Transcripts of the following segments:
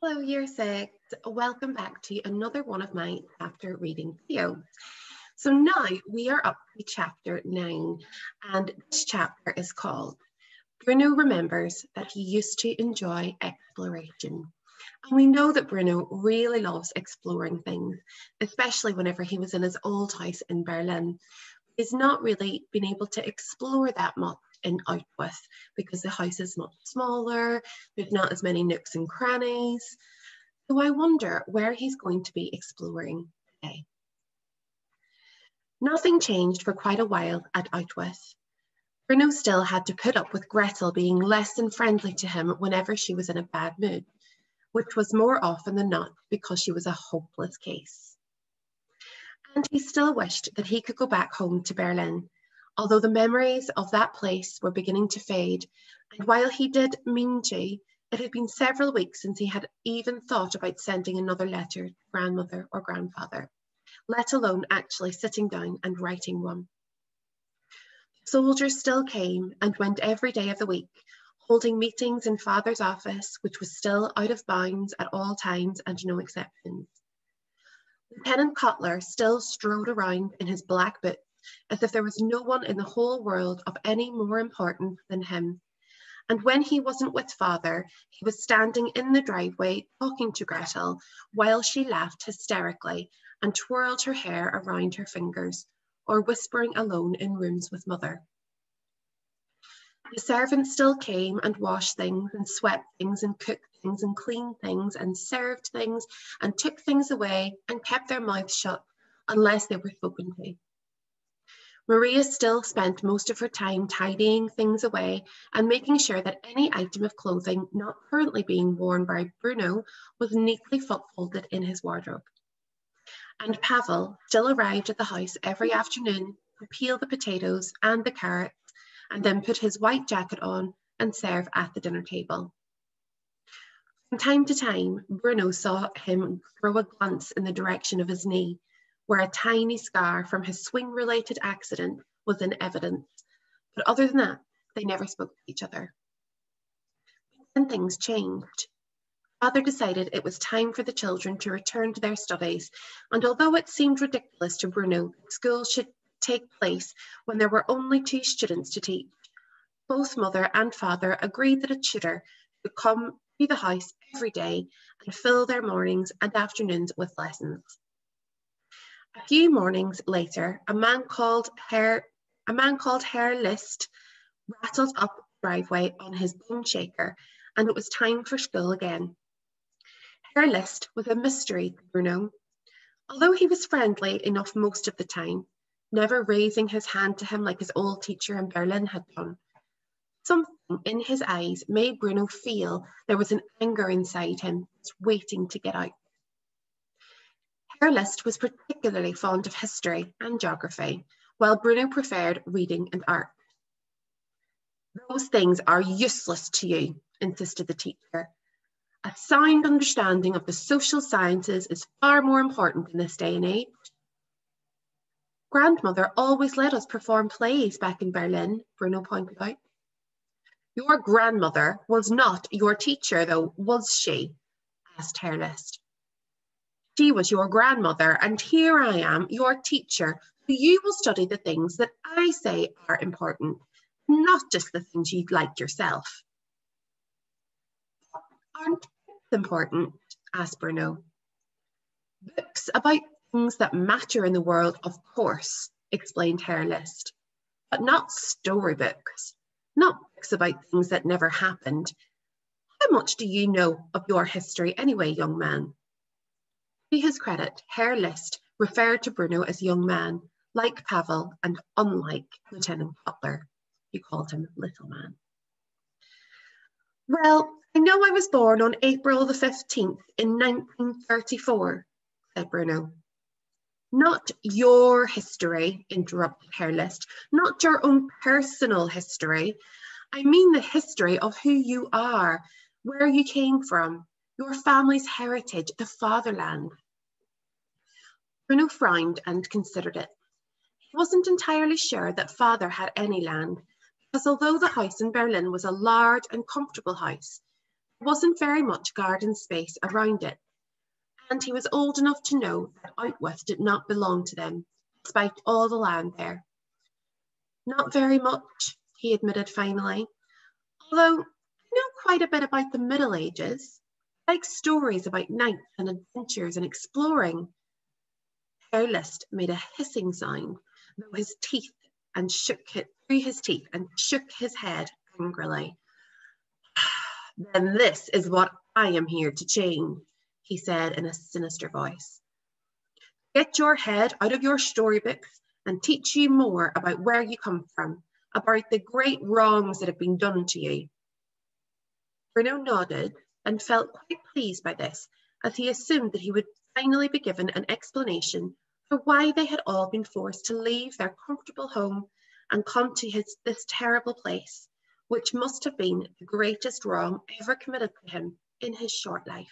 Hello, Year 6. Welcome back to another one of my chapter reading videos. So now we are up to chapter 9, and this chapter is called Bruno Remembers That He Used to Enjoy Exploration. And we know that Bruno really loves exploring things, especially whenever he was in his old house in Berlin. He's not really been able to explore that much in Outwith because the house is much smaller, there's not as many nooks and crannies. So I wonder where he's going to be exploring today. Nothing changed for quite a while at Outwith. Bruno still had to put up with Gretel being less than friendly to him whenever she was in a bad mood, which was more often than not because she was a hopeless case. And he still wished that he could go back home to Berlin, although the memories of that place were beginning to fade, and while he did mean to, it had been several weeks since he had even thought about sending another letter to grandmother or grandfather, let alone actually sitting down and writing one. Soldiers still came and went every day of the week, holding meetings in father's office, which was still out of bounds at all times and no exceptions. Lieutenant Cutler still strode around in his black boots as if there was no one in the whole world of any more importance than him. And when he wasn't with father, he was standing in the driveway talking to Gretel while she laughed hysterically and twirled her hair around her fingers, or whispering alone in rooms with mother. The servants still came and washed things and swept things and cooked things and cleaned things and served things and took things away and kept their mouths shut unless they were spoken to. Maria still spent most of her time tidying things away and making sure that any item of clothing not currently being worn by Bruno was neatly folded in his wardrobe. And Pavel still arrived at the house every afternoon to peel the potatoes and the carrots and then put his white jacket on and serve at the dinner table. From time to time, Bruno saw him throw a glance in the direction of his knee, where a tiny scar from his swing-related accident was in evidence. But other than that, they never spoke to each other. Then things changed. Father decided it was time for the children to return to their studies, and although it seemed ridiculous to Bruno that school should take place when there were only 2 students to teach, both mother and father agreed that a tutor would come to the house every day and fill their mornings and afternoons with lessons. A few mornings later, a man called Herr List rattled up the driveway on his bone shaker, and it was time for school again. Herr List was a mystery to Bruno. Although he was friendly enough most of the time, never raising his hand to him like his old teacher in Berlin had done, something in his eyes made Bruno feel there was an anger inside him waiting to get out. Herr List was particularly fond of history and geography, while Bruno preferred reading and art. Those things are useless to you, insisted the teacher. A sound understanding of the social sciences is far more important in this day and age. Grandmother always let us perform plays back in Berlin, Bruno pointed out. Your grandmother was not your teacher, though, was she? Asked Herr List. She was your grandmother, and here I am, your teacher, so you will study the things that I say are important, not just the things you'd like yourself. Aren't books important? Asked Bruno. Books about things that matter in the world, of course, explained Herr List, but not storybooks, not books about things that never happened. How much do you know of your history anyway, young man? To his credit, Herr List referred to Bruno as young man, like Pavel and unlike Lieutenant Cutler. He called him little man. Well, I know I was born on April the 15th in 1934, said Bruno. Not your history, interrupted Herr List, not your own personal history. I mean the history of who you are, where you came from, your family's heritage, the fatherland. Bruno frowned and considered it. He wasn't entirely sure that father had any land, because although the house in Berlin was a large and comfortable house, There wasn't very much garden space around it, and he was old enough to know that Outwith did not belong to them, despite all the land there. Not very much, he admitted finally, although I know quite a bit about the Middle Ages. I like stories about knights and adventures and exploring. Herr List made a hissing sound through his teeth and shook his head angrily. Then this is what I am here to change, he said in a sinister voice. Get your head out of your storybooks and teach you more about where you come from, about the great wrongs that have been done to you. Bruno nodded and felt quite pleased by this, as he assumed that he would finally be given an explanation for why they had all been forced to leave their comfortable home and come to this terrible place, which must have been the greatest wrong ever committed to him in his short life.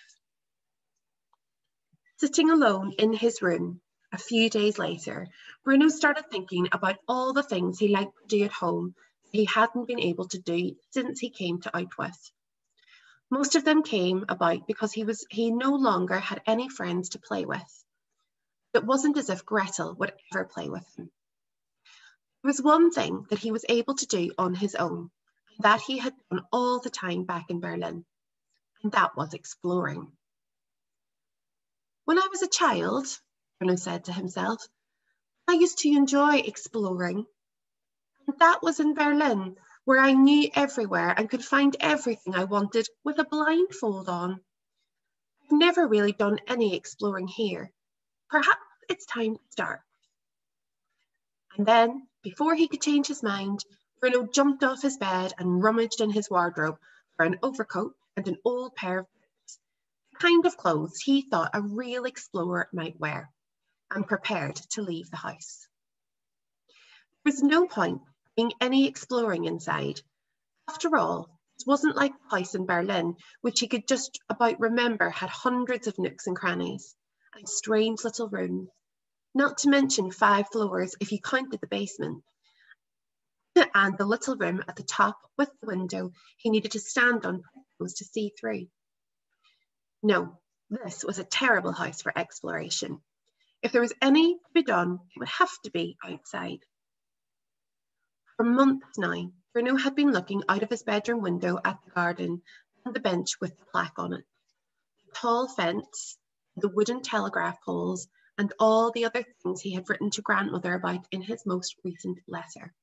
Sitting alone in his room a few days later, Bruno started thinking about all the things he liked to do at home that he hadn't been able to do since he came to Outwith. Most of them came about because he no longer had any friends to play with. It wasn't as if Gretel would ever play with him. There was one thing that he was able to do on his own, and that he had done all the time back in Berlin, and that was exploring. When I was a child, Bruno said to himself, I used to enjoy exploring. And that was in Berlin, where I knew everywhere and could find everything I wanted with a blindfold on. I've never really done any exploring here. Perhaps it's time to start. And then, before he could change his mind, Bruno jumped off his bed and rummaged in his wardrobe for an overcoat and an old pair of boots, the kind of clothes he thought a real explorer might wear, and prepared to leave the house. There was no point doing any exploring inside. After all, it wasn't like the house in Berlin, which he could just about remember had hundreds of nooks and crannies and strange little rooms, not to mention 5 floors if you counted the basement, and the little room at the top with the window he needed to stand on to see through. No, this was a terrible house for exploration. If there was any to be done, it would have to be outside. For months now, Bruno had been looking out of his bedroom window at the garden and the bench with the plaque on it, the tall fence, the wooden telegraph poles, and all the other things he had written to grandmother about in his most recent letter.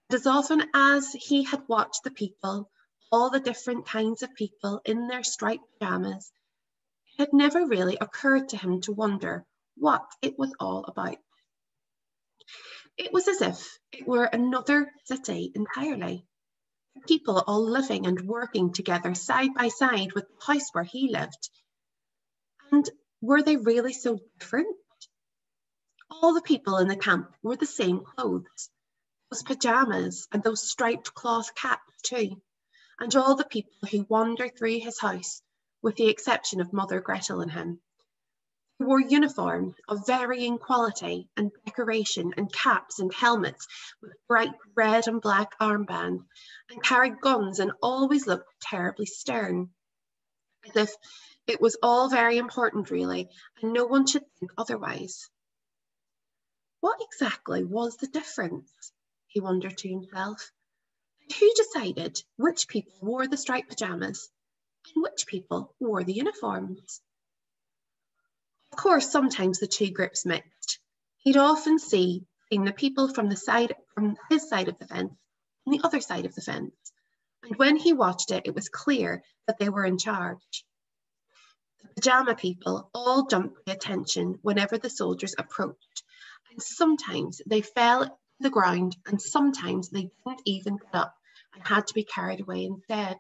And as often as he had watched the people, all the different kinds of people in their striped pajamas, it had never really occurred to him to wonder what it was all about. It was as if it were another city entirely. People all living and working together side by side with the house where he lived. And were they really so different? All the people in the camp wore the same clothes, those pajamas and those striped cloth caps too, and all the people who wandered through his house, with the exception of Mother Gretel and him, who wore uniforms of varying quality and decoration and caps and helmets with bright red and black armbands, and carried guns and always looked terribly stern, as if it was all very important really, and no one should think otherwise. What exactly was the difference? He wondered to himself. And who decided which people wore the striped pajamas and which people wore the uniforms? Of course, sometimes the two groups mixed. He'd often seen the people from his side of the fence on the other side of the fence, and when he watched it, it was clear that they were in charge. The pajama people all jumped to attention whenever the soldiers approached, and sometimes they fell to the ground, and sometimes they didn't even get up and had to be carried away instead.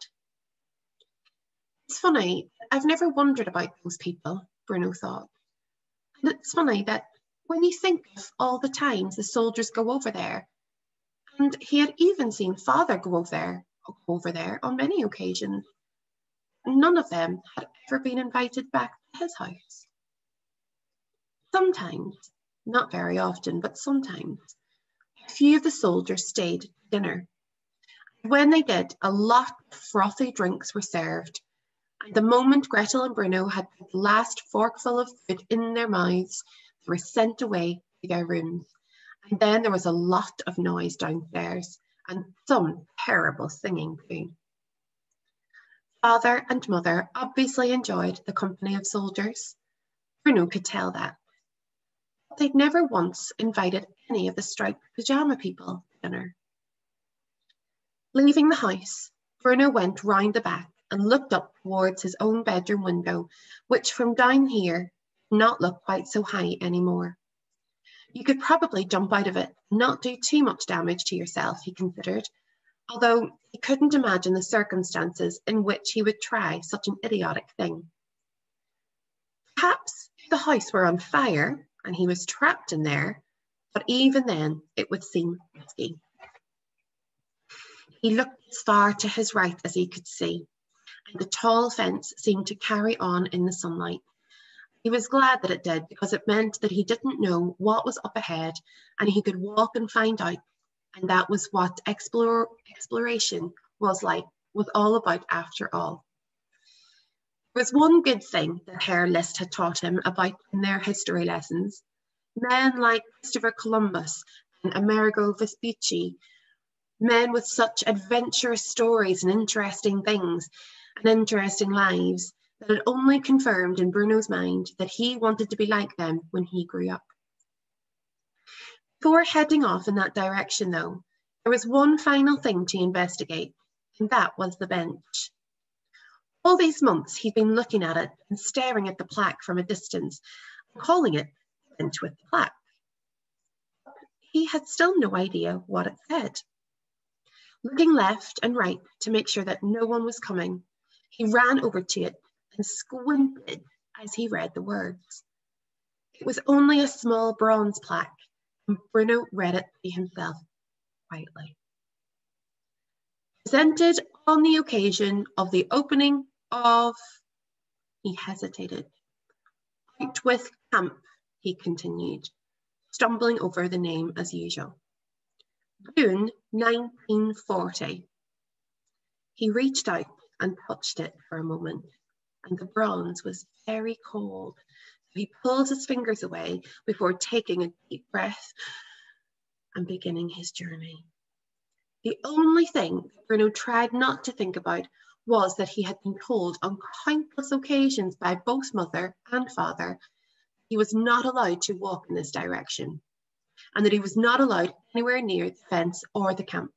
It's funny, I've never wondered about those people, Bruno thought. And it's funny that when you think of all the times the soldiers go over there, and he had even seen Father go over there on many occasions, none of them had ever been invited back to his house. Sometimes, not very often, but sometimes, a few of the soldiers stayed to dinner. When they did, a lot of frothy drinks were served, and the moment Gretel and Bruno had put the last forkful of food in their mouths, they were sent away to their rooms. And then there was a lot of noise downstairs, and some terrible singing too. Father and Mother obviously enjoyed the company of soldiers. Bruno could tell that. But they'd never once invited any of the striped pyjama people to dinner. Leaving the house, Bruno went round the back and looked up towards his own bedroom window, which from down here did not look quite so high anymore. You could probably jump out of it and not do too much damage to yourself, he considered, although he couldn't imagine the circumstances in which he would try such an idiotic thing. Perhaps if the house were on fire and he was trapped in there, but even then it would seem risky. He looked as far to his right as he could see, and the tall fence seemed to carry on in the sunlight. He was glad that it did, because it meant that he didn't know what was up ahead, and he could walk and find out, and that was what exploration was all about after all. There was one good thing that Herr Liszt had taught him about in their history lessons. Men like Christopher Columbus and Amerigo Vespucci, men with such adventurous stories and interesting things and interesting lives, that it only confirmed in Bruno's mind that he wanted to be like them when he grew up. Before heading off in that direction, though, there was one final thing to investigate, and that was the bench. All these months he'd been looking at it and staring at the plaque from a distance, and calling it the bench with the plaque. He had still no idea what it said. Looking left and right to make sure that no one was coming, he ran over to it and squinted as he read the words. It was only a small bronze plaque, and Bruno read it to himself quietly. Presented on the occasion of the opening of, he hesitated. Out with camp, he continued, stumbling over the name as usual. June 1940. He reached out and touched it for a moment, and the bronze was very cold. He pulled his fingers away before taking a deep breath and beginning his journey. The only thing Bruno tried not to think about was that he had been told on countless occasions by both mother and father he was not allowed to walk in this direction, and that he was not allowed anywhere near the fence or the camp.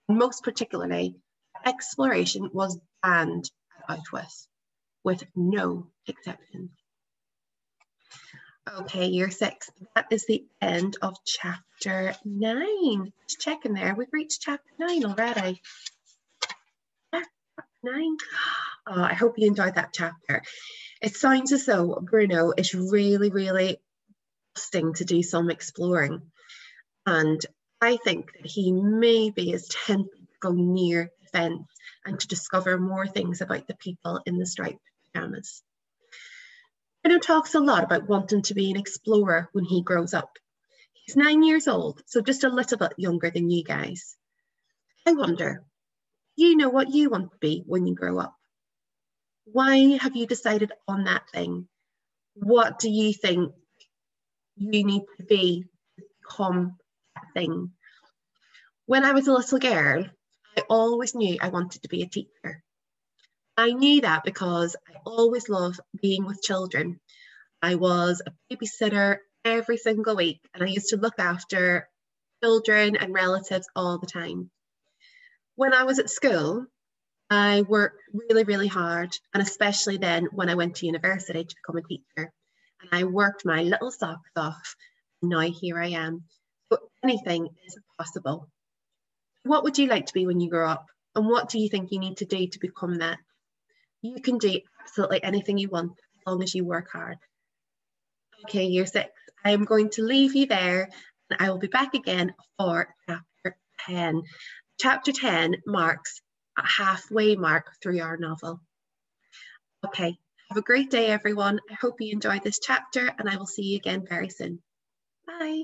And most particularly, exploration was banned at Outwith, with no exceptions. Okay, year 6, that is the end of chapter 9. Just checking there, we've reached chapter 9 already. Yeah, chapter 9. Oh, I hope you enjoyed that chapter. It sounds as though Bruno is really, really busting to do some exploring. And I think that he maybe is tempted to go near the fence and to discover more things about the people in the striped pajamas. Bruno talks a lot about wanting to be an explorer when he grows up. He's 9 years old, so just a little bit younger than you guys. I wonder, do you know what you want to be when you grow up? Why have you decided on that thing? What do you think you need to be to become that thing? When I was a little girl, I always knew I wanted to be a teacher. I knew that because I always loved being with children. I was a babysitter every single week, and I used to look after children and relatives all the time. When I was at school, I worked really, really hard, and especially then when I went to university to become a teacher. And I worked my little socks off, and now here I am. So anything is possible. What would you like to be when you grow up? And what do you think you need to do to become that? You can do absolutely anything you want as long as you work hard. Okay, year 6, I am going to leave you there, and I will be back again for chapter 10. Chapter 10 marks a halfway mark through our novel. Okay, have a great day, everyone. I hope you enjoyed this chapter, and I will see you again very soon. Bye.